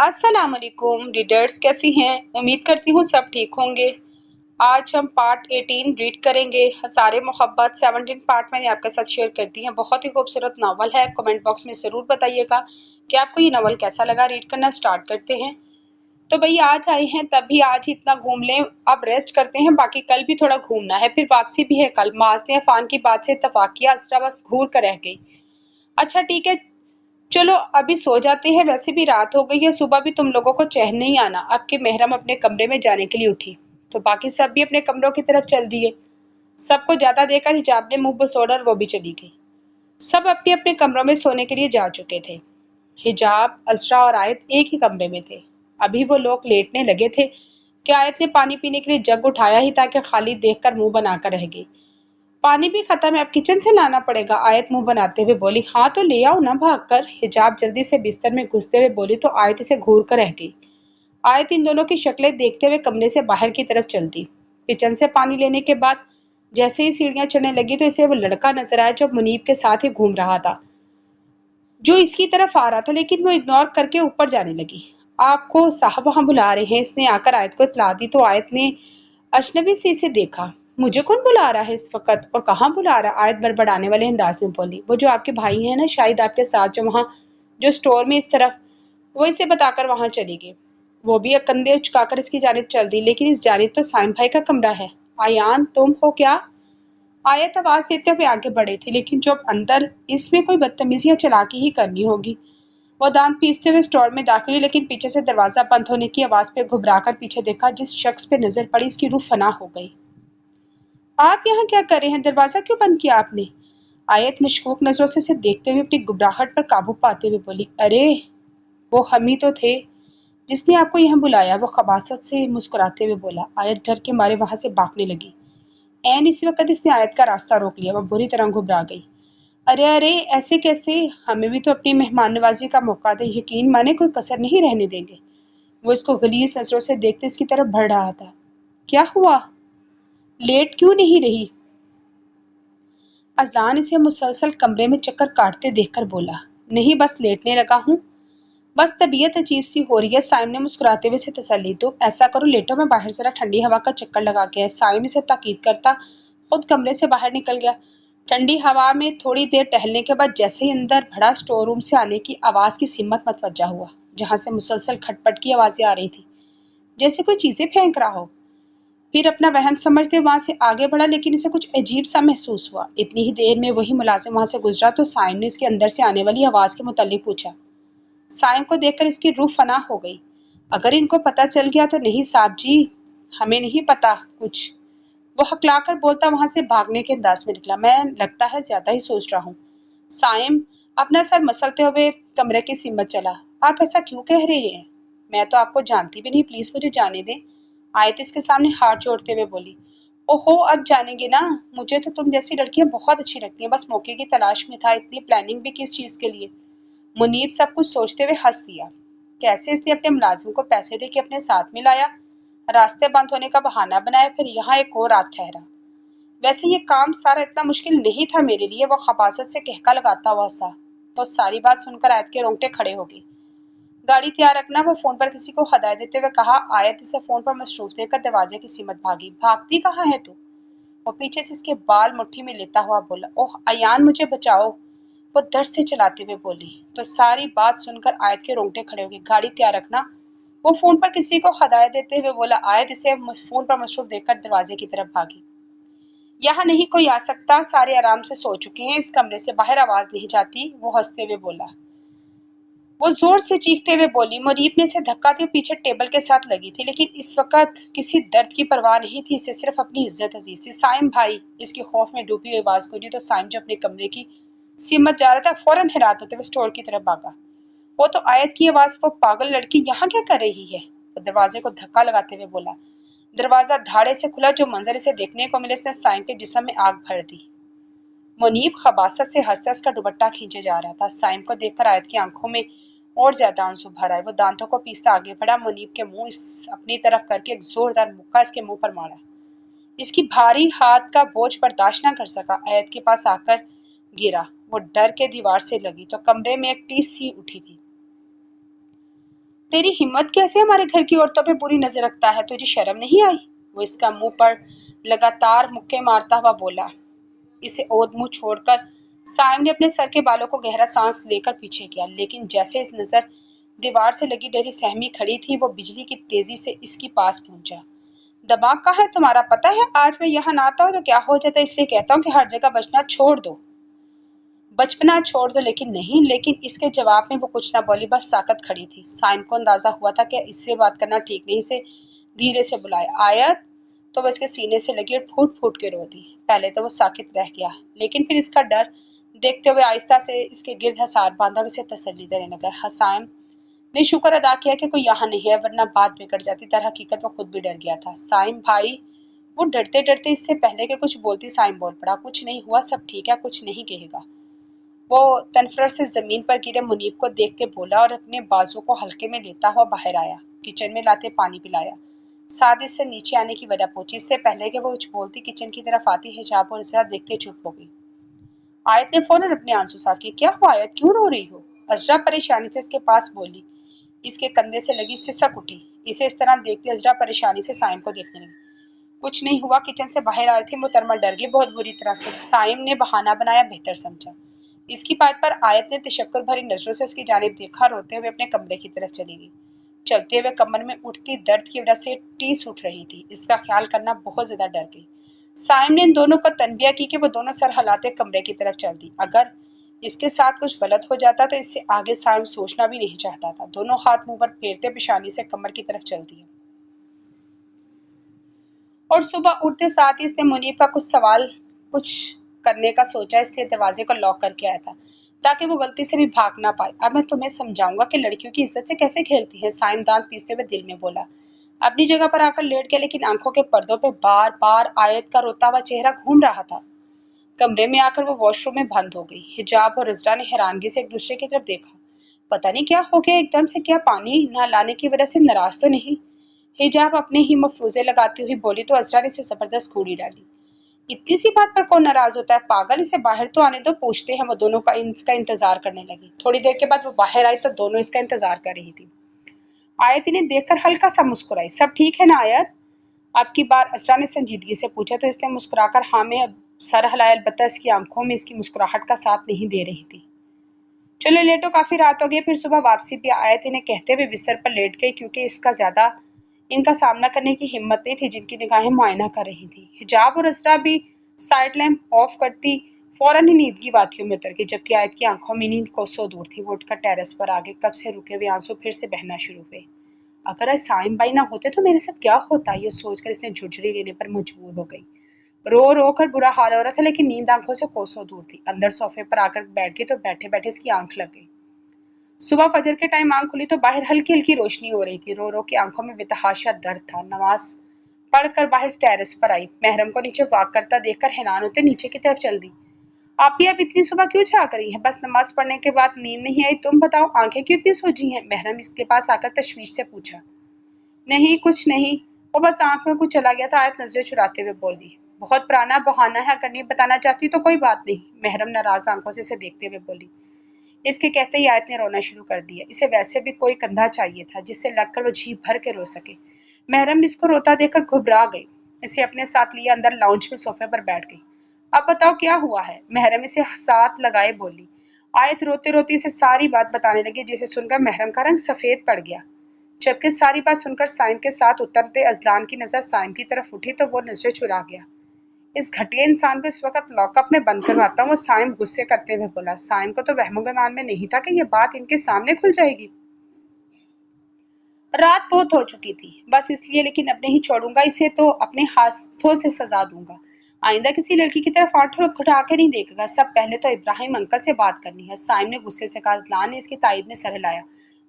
अस्सलाम वालेकुम रीडर्स, कैसी हैं? उम्मीद करती हूँ सब ठीक होंगे। आज हम पार्ट 18 रीड करेंगे। हसारे मोहब्बत 17 पार्ट मैंने आपके साथ शेयर कर दी है। बहुत ही खूबसूरत नावल है। कमेंट बॉक्स में ज़रूर बताइएगा कि आपको ये नावल कैसा लगा। रीड करना स्टार्ट करते हैं। तो भाई आज आए हैं तभी आज ही इतना घूम लें, अब रेस्ट करते हैं। बाकी कल भी थोड़ा घूमना है, फिर वापसी भी है कल। माज ने अफान की बात से इत्तफाक किया। असरा बस घूर कर रह गई। अच्छा ठीक है, चलो अभी सो जाते हैं, वैसे भी रात हो गई है। सुबह भी तुम लोगों को चैन नहीं आना। अब के महरम अपने कमरे में जाने के लिए उठी तो बाकी सब भी अपने कमरों की तरफ चल दिए। सबको ज्यादा देखकर हिजाब ने मुंह बसोड़ा और वो भी चली गई। सब अपने अपने कमरों में सोने के लिए जा चुके थे। हिजाब, असरा और आयत एक ही कमरे में थे। अभी वो लोग लेटने लगे थे कि आयत ने पानी पीने के लिए जग उठाया ही था कि खाली देखकर मुंह बनाकर रह गई। पानी भी खत्म है, अब किचन से लाना पड़ेगा। आयत मुंह बनाते हुए बोली। हाँ तो ले आओ ना भाग कर। हिजाब जल्दी से बिस्तर में घुसते हुए बोली तो आयत इसे घूर कर रह गई। आयत इन दोनों की शक्लें देखते हुए कमरे से बाहर की तरफ चल दी। किचन से पानी लेने के बाद जैसे ही सीढ़ियां चढ़ने लगी तो इसे वो लड़का नजर आया जो मुनीब के साथ ही घूम रहा था, जो इसकी तरफ आ रहा था, लेकिन वो इग्नोर करके ऊपर जाने लगी। आपको साहब वहां बुला रहे हैं, इसने आकर आयत को इतला दी तो आयत ने अजनबी से इसे देखा। मुझे कौन बुला रहा है इस वक्त, और कहाँ बुला रहा? आयत बड़बड़ाने वाले अंदाज में बोली। वो जो आपके भाई है ना, शायद आपके साथ, जो वहाँ, जो स्टोर में इस तरफ। वो इसे बताकर वहां चली गई। वो भी कंधे उचकाकर इसकी जानिब चल दी, लेकिन इस जानिब तो साइम भाई का कमरा है। आयान तुम हो क्या? आयत आवाज देते हुए आगे बढ़ी थी, लेकिन जब अंदर इसमें कोई बदतमीजी या चालाकी ही करनी होगी। वो दांत पीसते हुए स्टोर में दाखिल हुई, लेकिन पीछे से दरवाजा बंद होने की आवाज पे घबराकर पीछे देखा। जिस शख्स पे नजर पड़ी इसकी रूह फना हो गई। आप यहाँ क्या कर रहे हैं? दरवाजा क्यों बंद किया आपने? आयत मशकूक नजरों से इसे देखते हुए अपनी घबराहट पर काबू पाते हुए बोली। अरे वो हम ही तो थे जिसने आपको यहाँ बुलाया। वो खबासत से मुस्कुराते हुए बोला। आयत डर के मारे वहां से भागने लगी। एन इसी वक्त इसने आयत का रास्ता रोक लिया। वह बुरी तरह घबरा गई। अरे अरे, ऐसे कैसे? हमें भी तो अपनी मेहमान नवाजी का मौका दे। यकीन माने कोई कसर नहीं रहने देंगे। वो इसको गलीज नजरों से देखते इसकी तरफ बढ़ रहा था। क्या हुआ? लेट क्यों नहीं रही? अजलान इसे मुसलसल कमरे में चक्कर काटते देखकर बोला। नहीं, बस लेटने लगा हूँ। बस तबीयत अजीब सी हो रही है। साइम ने मुस्कुराते हुए से तसल्ली दो। ऐसा करो, लेटो, मैं बाहर जरा ठंडी हवा का चक्कर लगा के है। साइम इसे ताकीद करता खुद कमरे से बाहर निकल गया। ठंडी हवा में थोड़ी देर टहलने के बाद जैसे ही अंदर भरा स्टोर रूम से आने की आवाज की सिमत मतवज्जा हुआ, जहां से मुसलसल खटपट की आवाजें आ रही थी, जैसे कोई चीजें फेंक रहा हो। फिर अपना वहम समझते वहां से आगे बढ़ा, लेकिन इसे कुछ अजीब सा महसूस हुआ। इतनी ही देर में वही मुलाजिम वहां से गुजरा तो साइम ने इसके अंदर से आने वाली आवाज के मुतालिक पूछा। साइम को देखकर इसकी रूह फना हो गई। अगर इनको पता चल गया तो? नहीं साहब जी, हमें नहीं पता कुछ। वो हकलाकर बोलता वहां से भागने के अंदाज में निकला। मैं लगता है ज्यादा ही सोच रहा हूँ। साइम अपना सर मसलते हुए कमरे की सिमत चला। आप ऐसा क्यों कह रहे हैं? मैं तो आपको जानती भी नहीं, प्लीज मुझे जाने दें। आयत इसके सामने हाथ जोड़ते हुए बोली। ओहो, अब जानेंगे ना। मुझे तो तुम जैसी लड़कियां बहुत अच्छी लगती हैं। बस मौके की तलाश में था। इतनी प्लानिंग भी किस चीज के लिए? मुनीर सब कुछ सोचते हुए हंस दिया। कैसे इसने अपने मुलाजिम को पैसे दे के अपने साथ में लाया, रास्ते बंद होने का बहाना बनाया, फिर यहाँ एक और रात ठहरा। वैसे ये काम सारा इतना मुश्किल नहीं था मेरे लिए। वो खबासत से कहका लगाता हुआ सा। तो सारी बात सुनकर आयत के रोंगटे खड़े हो गए। गाड़ी तैयार रखना, वो फोन पर किसी को हदायत देते हुए कहा। आयत इसे फोन पर मसरूफ देकर दरवाजे की सिमत भागी। भागती कहाँ है तू? वो पीछे से इसके बाल मुट्ठी में लेता हुआ बोला। ओह अयान, मुझे बचाओ, वो दर्द से चलाते हुए बोली। तो सारी बात सुनकर आयत के रोंगटे खड़े हो गए। गाड़ी तैयार रखना, वो फोन पर किसी को हदायत देते हुए बोला। आयत इसे फोन पर मसरूफ देखकर दरवाजे की तरफ भागी। यहाँ नहीं कोई आ सकता, सारे आराम से सो चुके हैं। इस कमरे से बाहर आवाज नहीं जाती, वो हंसते हुए बोला। वो जोर से चीखते हुए बोली। मुनीब ने इसे धक्का दिया, पीछे टेबल के साथ लगी थी, लेकिन इस वक्त किसी दर्द की परवाह नहीं थी। इसे सिर्फ अपनी इज्जत अजीज थी। साइम भाई, इसकी खौफ में डूबी हुई आवाज गूंजी तो साइम जो अपने कमरे की सिमत जा रहा था, फौरन हैरान होते हुए स्टोर की तरफ भागा। वो तो आयत की आवाज। वो पागल लड़की यहाँ क्या कर रही है? वो दरवाजे को धक्का लगाते हुए बोला। दरवाजा धाड़े से खुला। जो मंजर इसे देखने को मिले, इसने साइम के जिस्म में आग भर दी। मुनीब खबासत से हंस हंस का दुपट्टा खींचे जा रहा था। साइम को देखकर आयत की आंखों में और ज्यादा आंसू भर आए। वो दांतों को पीसता आगे बढ़ा। मुनीब के मुंह इस अपनी तरफ करके एक जोरदार मुक्का इसके मुंह पर मारा। इसकी भारी हाथ का बोझ बर्दाश्त न कर सका, आयत के पास आकर गिरा। वो डर के दीवार से लगी तो कमरे में एक टीस सी उठी थी। तेरी हिम्मत कैसे हमारे घर की औरतों पे बुरी नजर रखता है, तुझे शर्म नहीं आई? वो इसका मुंह पर लगातार मुक्के मारता हुआ बोला। इसे ओद मुंह छोड़कर साइम ने अपने सर के बालों को गहरा सांस लेकर पीछे किया, लेकिन जैसे इस नजर दीवार से लगी डरी सहमी खड़ी थी, वो बिजली की तेजी से इसके पास पहुंचा। दिमाग कहाँ है तुम्हारा? पता है आज मैं यहाँ ना आता हूँ तो क्या हो जाता, इसलिए कहता हूँ कि हर जगह बचना छोड़ दो, बचपना छोड़ दो। लेकिन नहीं, लेकिन इसके जवाब में वो कुछ ना बोली, बस साकत खड़ी थी। साइम को अंदाजा हुआ था कि इससे बात करना ठीक नहीं, से धीरे से बुलाया, आयत। तो वो इसके सीने से लगी और फूट फूट के रो दी। पहले तो वो साकित रह गया, लेकिन फिर इसका डर देखते हुए आहिस्ता से इसके गिर्द हसार बांधा, उसे तसल्ली देने लगा। हसाम ने शुक्र अदा किया कि कोई यहाँ नहीं है, वरना बात बिगड़ जाती। दर हकीकत वो खुद भी डर गया था। साइम भाई, वो डरते डरते इससे पहले कि कुछ बोलती साइम बोल पड़ा, कुछ नहीं हुआ, सब ठीक है, कुछ नहीं कहेगा। वो तनफर से जमीन पर गिरे मुनीब को देखते बोला और अपने बाजू को हल्के में लेता हुआ बाहर आया। किचन में लाते पानी पिलाया, साथ इससे नीचे आने की वजह पूछी। इससे पहले कि वो कुछ बोलती किचन की तरफ आती, हिजाब और इसरा देख के चुप हो गई। आयत ने फौरन अपने आंसू साफ किए। क्या हुआ आयत, क्यों रो रही हो? अजरा परेशानी से इसके पास बोली। इसके कंधे से लगी सिसक उठी। इसे इस तरह देखते अजरा परेशानी से साइम को देखने लगी। कुछ नहीं हुआ, किचन से बाहर आए थे मोहतरमा, डर गई बहुत बुरी तरह से। साइम ने बहाना बनाया, बेहतर समझा। इसकी बात पर आयत ने तशक्कुर भरी नजरों से इसकी जानिब देखा, रोते हुए अपने कमरे की तरफ चली गई। चलते हुए कमर में उठती दर्द की वजह से टीस उठ रही थी। इसका ख्याल करना बहुत ज्यादा डर गई। साइम ने इन दोनों को तनबिया की कि वो दोनों सर हिलाते कमरे की तरफ चल दी। अगर इसके साथ कुछ गलत हो जाता तो इससे आगे साइम सोचना भी नहीं चाहता था। दोनों हाथ मुंह पर फेरते पेशानी से कमर की तरफ चल दिए और सुबह उठते साथ ही इसने मुनीब का कुछ करने का सोचा, इसलिए दरवाजे को लॉक करके आया था ताकि वो गलती से भी भाग ना पाए। अब मैं तुम्हें समझाऊंगा कि लड़कियों की इज्जत से कैसे खेलती है, साइम दांत पीसते हुए दिल में बोला। अपनी जगह पर आकर लेट गया, लेकिन आंखों के पर्दों पे बार बार आयत का रोता हुआ चेहरा घूम रहा था। कमरे में आकर वो वॉशरूम में बंद हो गई। हिजाब और रिजरा ने हैरानगी से एक दूसरे की तरफ देखा। पता नहीं क्या हो गया एकदम से, क्या पानी न लाने की वजह से नाराज तो नहीं? हिजाब अपने ही मफरूजे लगाती हुई बोली तो अजरा ने इसे जबरदस्त कूड़ी डाली। इतनी सी बात पर कौन नाराज होता है पागल, इसे बाहर तो आने दो, पूछते हैं। वो दोनों का इसका इंतजार करने लगी। थोड़ी देर के बाद वो बाहर आई तो दोनों इसका इंतजार कर रही थी। आयत इन्हें देखकर हल्का सा मुस्कुराई। सब ठीक है ना आयत? अब की बार असरा ने संजीदगी से पूछा तो इसने मुस्कुराकर हाँ में सर हिलाया, अलबत्ता इसकी आंखों में इसकी मुस्कुराहट का साथ नहीं दे रही थी। चलो लेटो, काफी रात हो गई। फिर सुबह वापसी भी आयत इन्हें कहते हुए बिस्तर पर लेट गई, क्योंकि इसका ज्यादा इनका सामना करने की हिम्मत नहीं थी, जिनकी निगाहें मुआयना कर रही थी। हिजाब और असरा भी साइड लैंप ऑफ करती फौरन ही नींद की वादियों में उतर गई, जबकि आयत की आंखों में नींद कोसों दूर थी। वो उठकर टेरेस पर आगे कब से रुके हुए आंसू फिर से बहना शुरू हुए। अगर आज साइम भाई ना होते तो मेरे साथ क्या होता, ये सोचकर इसने झुरझुरी लेने पर मजबूर हो गई। रो रो कर बुरा हाल हो रहा था, लेकिन नींद आंखों से कोसों दूर थी। अंदर सोफे पर आकर बैठ गई तो बैठे बैठे इसकी आंख लग गई। सुबह फजर के टाइम आंख खुली तो बाहर हल्की हल्की रोशनी हो रही थी। रो रो की आंखों में बेतहाशा दर्द था। नमाज पढ़कर बाहर टेरेस पर आई। महरम को नीचे वॉक करता देखकर हैरान होते नीचे की तरफ चल दी। आप ही अब इतनी सुबह क्यों झाँक रही हैं? बस नमाज पढ़ने के बाद नींद नहीं आई, तुम बताओ आंखें क्यों इतनी सूजी हैं? महरम इसके पास आकर तशवीश से पूछा। नहीं कुछ नहीं, वो बस आंख में कुछ चला गया था, आयत नजरें चुराते हुए बोली। बहुत पुराना बहाना है, अगर नहीं बताना चाहती तो कोई बात नहीं, महरम नाराज आंखों से इसे देखते हुए बोली। इसके कहते ही आयत ने रोना शुरू कर दिया। इसे वैसे भी कोई कंधा चाहिए था जिससे लगकर वो जी भर के रो सके। महरम इसको रोता देखकर घबरा गई। इसे अपने साथ लिए अंदर लाउंज में सोफे पर बैठ गई। अब बताओ क्या हुआ है? महरम इसे साथ लगाए बोली। आयत रोते रोते इसे सारी बात बताने लगी, जिसे सुनकर महरम का रंग सफेद पड़ गया। जबकि सारी बात सुनकर साइम के साथ उतरते अजलान की नजर साइम की तरफ उठी तो वो नजरें चुरा गया। इस घटिया इंसान को इस वक्त लॉकअप में बंद करवाता हूँ, वो साइम गुस्से करते हुए बोला। साइम को तो वहमो गुमान में नहीं था कि ये बात इनके सामने खुल जाएगी। रात बहुत हो चुकी थी, बस इसलिए, लेकिन अब नहीं छोड़ूंगा इसे, तो अपने हाथों से सजा दूंगा। आइंदा किसी लड़की की तरफ आंख उठा के नहीं देखेगा। सब पहले तो इब्राहिम अंकल से बात करनी है, साइम ने गुस्से से कहा। अजलान ने इसकी तायद में सर हिलाया।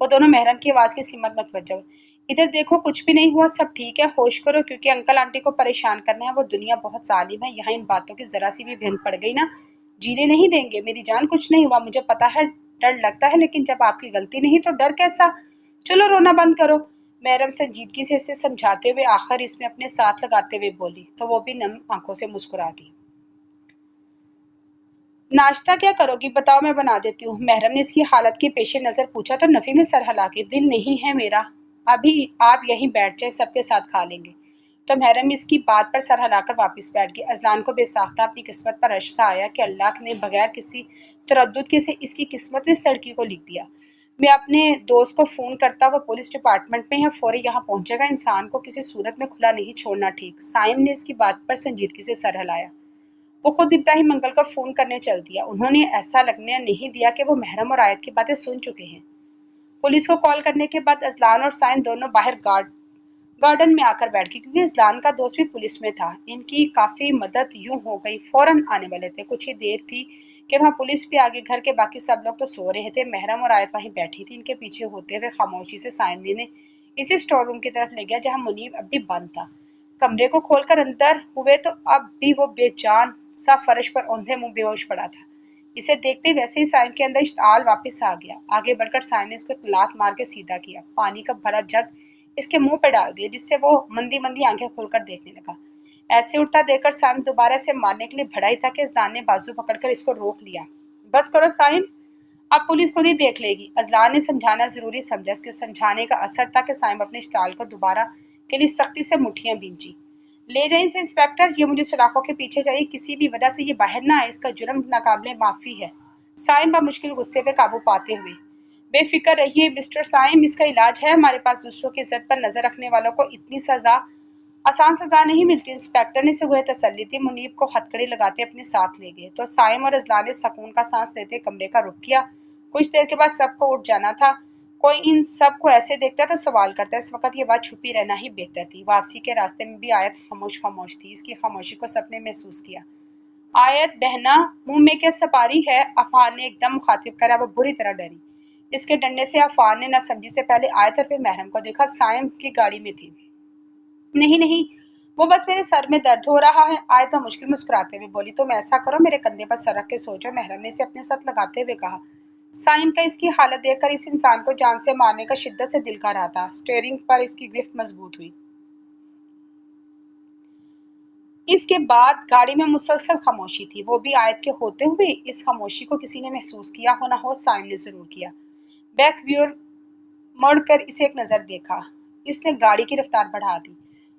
वो दोनों महरम की आवाज की सीमत मत बच जाओ। इधर देखो, कुछ भी नहीं हुआ, सब ठीक है, होश करो, क्योंकि अंकल आंटी को परेशान करना है। वो दुनिया बहुत जालिम है, यहाँ इन बातों की जरा सी भी भिंग पड़ गई ना, जीने नहीं देंगे। मेरी जान, कुछ नहीं हुआ, मुझे पता है डर लगता है, लेकिन जब आपकी गलती नहीं तो डर कैसा? चलो रोना बंद करो। महरम संजीदगी से इसे समझाते हुए आखिर इसमें अपने साथ लगाते हुए बोली, तो वो भी नम आंखों से मुस्कुरा दी। नाश्ता क्या करोगी बताओ, मैं बना देती हूँ। महरम ने इसकी हालत के पेश नजर पूछा तो नफीम ने सर हिला के, दिल नहीं है मेरा, अभी आप यहीं बैठ जाए, सबके साथ खा लेंगे। तो महरम इसकी बात पर सर हिलाकर वापस बैठ गई। अजलान को बेसाख्ता अपनी किस्मत पर अशसा आया कि अल्लाह ने बगैर किसी तरद्दुद के से इसकी किस्मत में सड़की को लिख दिया। मैं अपने दोस्त को फोन करता, वो पुलिस डिपार्टमेंट में है, फौरी यहाँ पहुंचेगा। इंसान को किसी सूरत में खुला नहीं छोड़ना ठीक। साइम ने इसकी बात पर संजीदगी से सर हिलाया। वो खुद इब्राहिम अंकल को फोन करने चल दिया। उन्होंने ऐसा लगने नहीं दिया कि वो महरम और आयत की बातें सुन चुके हैं। पुलिस को कॉल करने के बाद अजलान और साइम दोनों बाहर गार्डन में आकर बैठ गए, क्योंकि अजलान का दोस्त भी पुलिस में था। इनकी काफी मदद यूं हो गई, फौरन आने वाले थे। कुछ ही देर थी कि वहाँ पुलिस भी आ गई। घर के बाकी सब लोग तो सो रहे थे। महरम और आयत वहीं बैठी थी। इनके पीछे होते हुए खामोशी से साइम ने इसी स्टोर रूम की तरफ ले गया जहाँ मुनीब अब भी बंद था। कमरे को खोलकर अंदर हुए तो अब भी वो बेजान सा फर्श पर औंधे मुंह बेहोश पड़ा था। इसे देखते वैसे ही साइम के अंदर इश्ताल वापस आ गया। आगे बढ़कर साइम ने इसको एक लात मार के सीधा किया, पानी का भरा जग इसके मुंह पे डाल दिया, जिससे वो मंदी मंदी आंखें खोलकर देखने लगा। ऐसे उठता देखकर साइम दोबारा से मारने के लिए भड़ा ही था कि अजलान ने बाजू पकड़कर इसको रोक लिया। बस करो साइम, अब पुलिस खुद ही देख लेगी। अजलान ने समझाना जरूरी समझा। इसके समझाने का असर था कि साइम अपने इश्ताल को दोबारा के लिए सख्ती से मुठ्ठियां भींची। ले जाइए इसे इंस्पेक्टर, ये मुझे सुराखों के पीछे चाहिए, किसी भी वजह से ये बाहर ना आए, इसका जुर्म नाकाबिले माफी है। साइम मुश्किल गुस्से पे काबू पाते हुए, बेफिक्र रहिए मिस्टर साइम, इसका इलाज है हमारे पास। दूसरों की इज्जत पर नजर रखने वालों को इतनी सजा आसान सजा नहीं मिलती। इंस्पेक्टर ने सुबह तसल्ली दी। मुनीब को हथकड़ी लगाते अपने साथ ले गए तो साइम और अजलान ने सुकून का सांस लेते कमरे का रुख किया। कुछ देर के बाद सबको उठ जाना था। कोई इन सब को ऐसे देखता तो सवाल करता। इस वक्त ये बात छुपी रहना ही बेहतर थी। वापसी के रास्ते में भी आयत खामोश खामोश थी। इसकी खामोशी को सबने महसूस किया। आयत बहना, मुंह में क्या सपारी है? अफान ने एकदम मुखातिब करा। वो बुरी तरह डरी। इसके डरने से अफान ने न समझी से पहले आयत और फिर महरम को देखा। साइम की गाड़ी में थी। नहीं नहीं, वो बस मेरे सर में दर्द हो रहा है। आयत मुश्किल मुस्कुराते हुए बोली, तुम ऐसा करो, मेरे कंधे पर सर रख के सो जाओ। महरम ने इसे अपने साथ लगाते हुए कहा। साइम का इसकी हालत देखकर इस इंसान को जान से मारने का शिद्दत से दिल कर रहा था। स्टीयरिंग पर इसकी गिरफ्त मजबूत हुई। इसके बाद गाड़ी में मुसलसल खामोशी थी, वो भी आयत के होते हुए। इस खामोशी को किसी ने महसूस किया हो ना हो, साइम ने जरूर किया। बैक व्यूअर मुड़कर इसे एक नजर देखा। इसने गाड़ी की रफ्तार बढ़ा दी।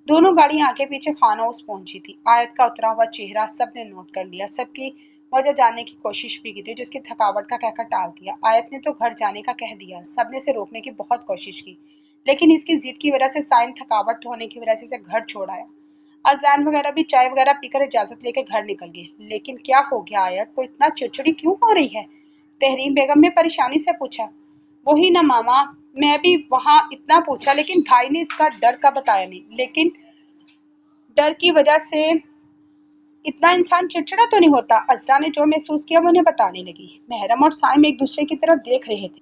दोनों गाड़ियां आगे पीछे खान हाउस पहुंची थी। आयत का उतरा हुआ चेहरा सबने नोट कर लिया। सबकी वजह जानने की कोशिश भी की थी, जिसकी थकावट का कहकर टाल दिया। आयत ने तो घर जाने का कह दिया। सबने से रोकने की बहुत कोशिश की, लेकिन इसकी जिद की वजह से साइम थकावट होने की वजह से इसे घर छोड़ आया। अजलान वगैरह भी चाय वगैरह पीकर इजाजत लेकर घर निकल गए। लेकिन क्या हो गया आयत को इतना चिड़चिड़ी क्यों हो रही है? तहरीम बेगम ने परेशानी से पूछा। वही ना मामा, मैं भी वहां इतना पूछा, लेकिन भाई ने इसका डर का बताया नहीं। लेकिन डर की वजह से इतना इंसान चिड़चिड़ा तो नहीं होता। अजरा ने जो महसूस किया वो उन्हें बताने लगी। महरम और साइम एक दूसरे की तरफ देख रहे थे।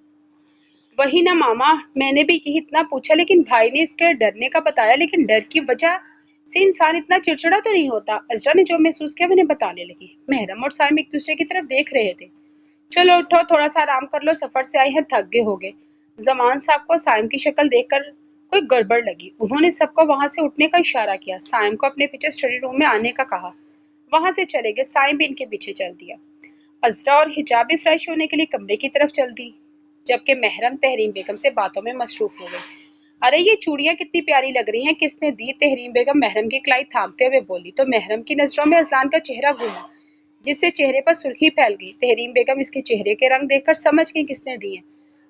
वही ना मामा, मैंने भी यही इतना पूछा, लेकिन भाई ने इसके डरने का बताया। लेकिन डर की वजह से इंसान इतना चिड़चिड़ा तो नहीं होता। अजरा ने जो महसूस किया वो उन्हें बताने लगी। महरम और साइम एक दूसरे की तरफ देख रहे थे। चलो उठो, थोड़ा सा आराम कर लो, सफर से आए हैं, थक गए होगे। जमान साहब को साइम की शक्ल देखकर कोई गड़बड़ लगी। उन्होंने सबको वहां से उठने का इशारा किया। साइम को अपने पीछे स्टडी रूम में आने का कहा। वहां से चले गए। साइम भी इनके पीछे चल दिया। अजरा और हिजाब भी फ्रेश होने के लिए कमरे की तरफ चल दी, जबकि महरम तहरीम बेगम से बातों में मसरूफ हो गई। अरे ये चूड़ियां कितनी प्यारी लग रही हैं, किसने दी? तहरीम बेगम महरम की कलाई थामते हुए बोली तो महरम की नजरों में अजलान का चेहरा घूमा, जिससे चेहरे पर सुर्खी फैल गई। तहरीम बेगम इसके चेहरे के रंग देखकर समझ गई किसने दिए।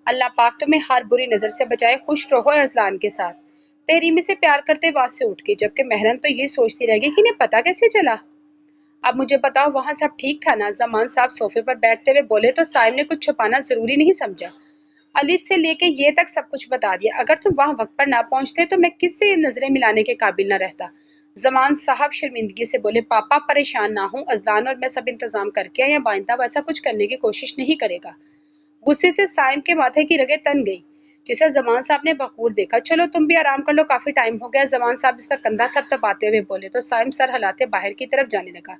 अल्लाह पाक तुम्हें हर बुरी नजर से बचाए, खुश रहो अरसलान के साथ। तहरीम से प्यार करते वहां से उठ गई, जबकि महरम तो ये सोचती रह गई कि इन्हें पता कैसे चला। अब मुझे बताओ, वहां सब ठीक था ना? जमान साहब सोफे पर बैठते हुए बोले तो साइम ने कुछ छुपाना जरूरी नहीं समझा। अलिफ से लेके ये तक सब कुछ बता दिया। अगर तुम वहां वक्त पर ना पहुंचते तो मैं किससे नजरें मिलाने के काबिल न रहता। जमान साहब शर्मिंदगी से बोले, पापा परेशान ना हो, अजलान और मैं सब इंतजाम करके आए हैं, बाइंदा वैसा कुछ करने की कोशिश नहीं करेगा। गुस्से से साइम के माथे की रगें तन गई, जिसे जमान साहब ने बखूर देखा। चलो तुम भी आराम कर लो, काफी टाइम हो गया। जमान साहब इसका कंधा थपथपाते हुए बोले तो साइम सर हिलाते बाहर की तरफ जाने लगा।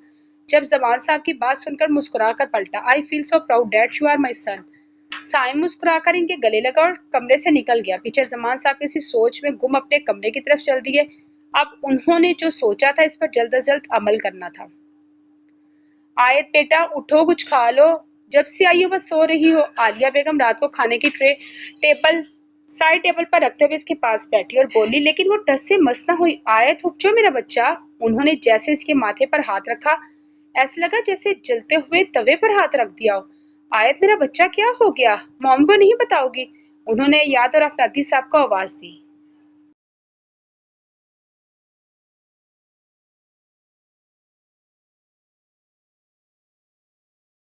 जब जमान साहब की बात सुनकर मुस्कुरा कर पलटा। I feel so proud that you are my son. Saim मुस्कुराकर इनके गले लगा और कमरे से निकल गया। पीछे जमान साहब किसी सोच में गुम अपने कमरे की तरफ चल दिए। अब उन्होंने जो सोचा था इस पर जल्द अज जल्द अमल करना था। آیت بیٹا اٹھو کچھ کھا لو، جب سے آئی ہو بس سو رہی ہو۔ عالیہ بیگم رات کو کھانے کی ٹرے سائڈ ٹیبل پر رکھتے ہوئے اس کے پاس بیٹھی اور بولی، لیکن وہ ٹس سے مس نہ ہوئی۔ آیت اٹھ جو میرا بچہ۔ انہوں نے جیسے اس کے ماتھے پر ہاتھ رکھا ایسا لگا جیسے جلتے ہوئے توے پر ہاتھ رکھ دیا ہو۔ آیت میرا بچہ کیا ہو گیا؟ موم کو نہیں بتاؤ گی؟ انہوں نے یاد اور افرادی صاحب کو آواز دی۔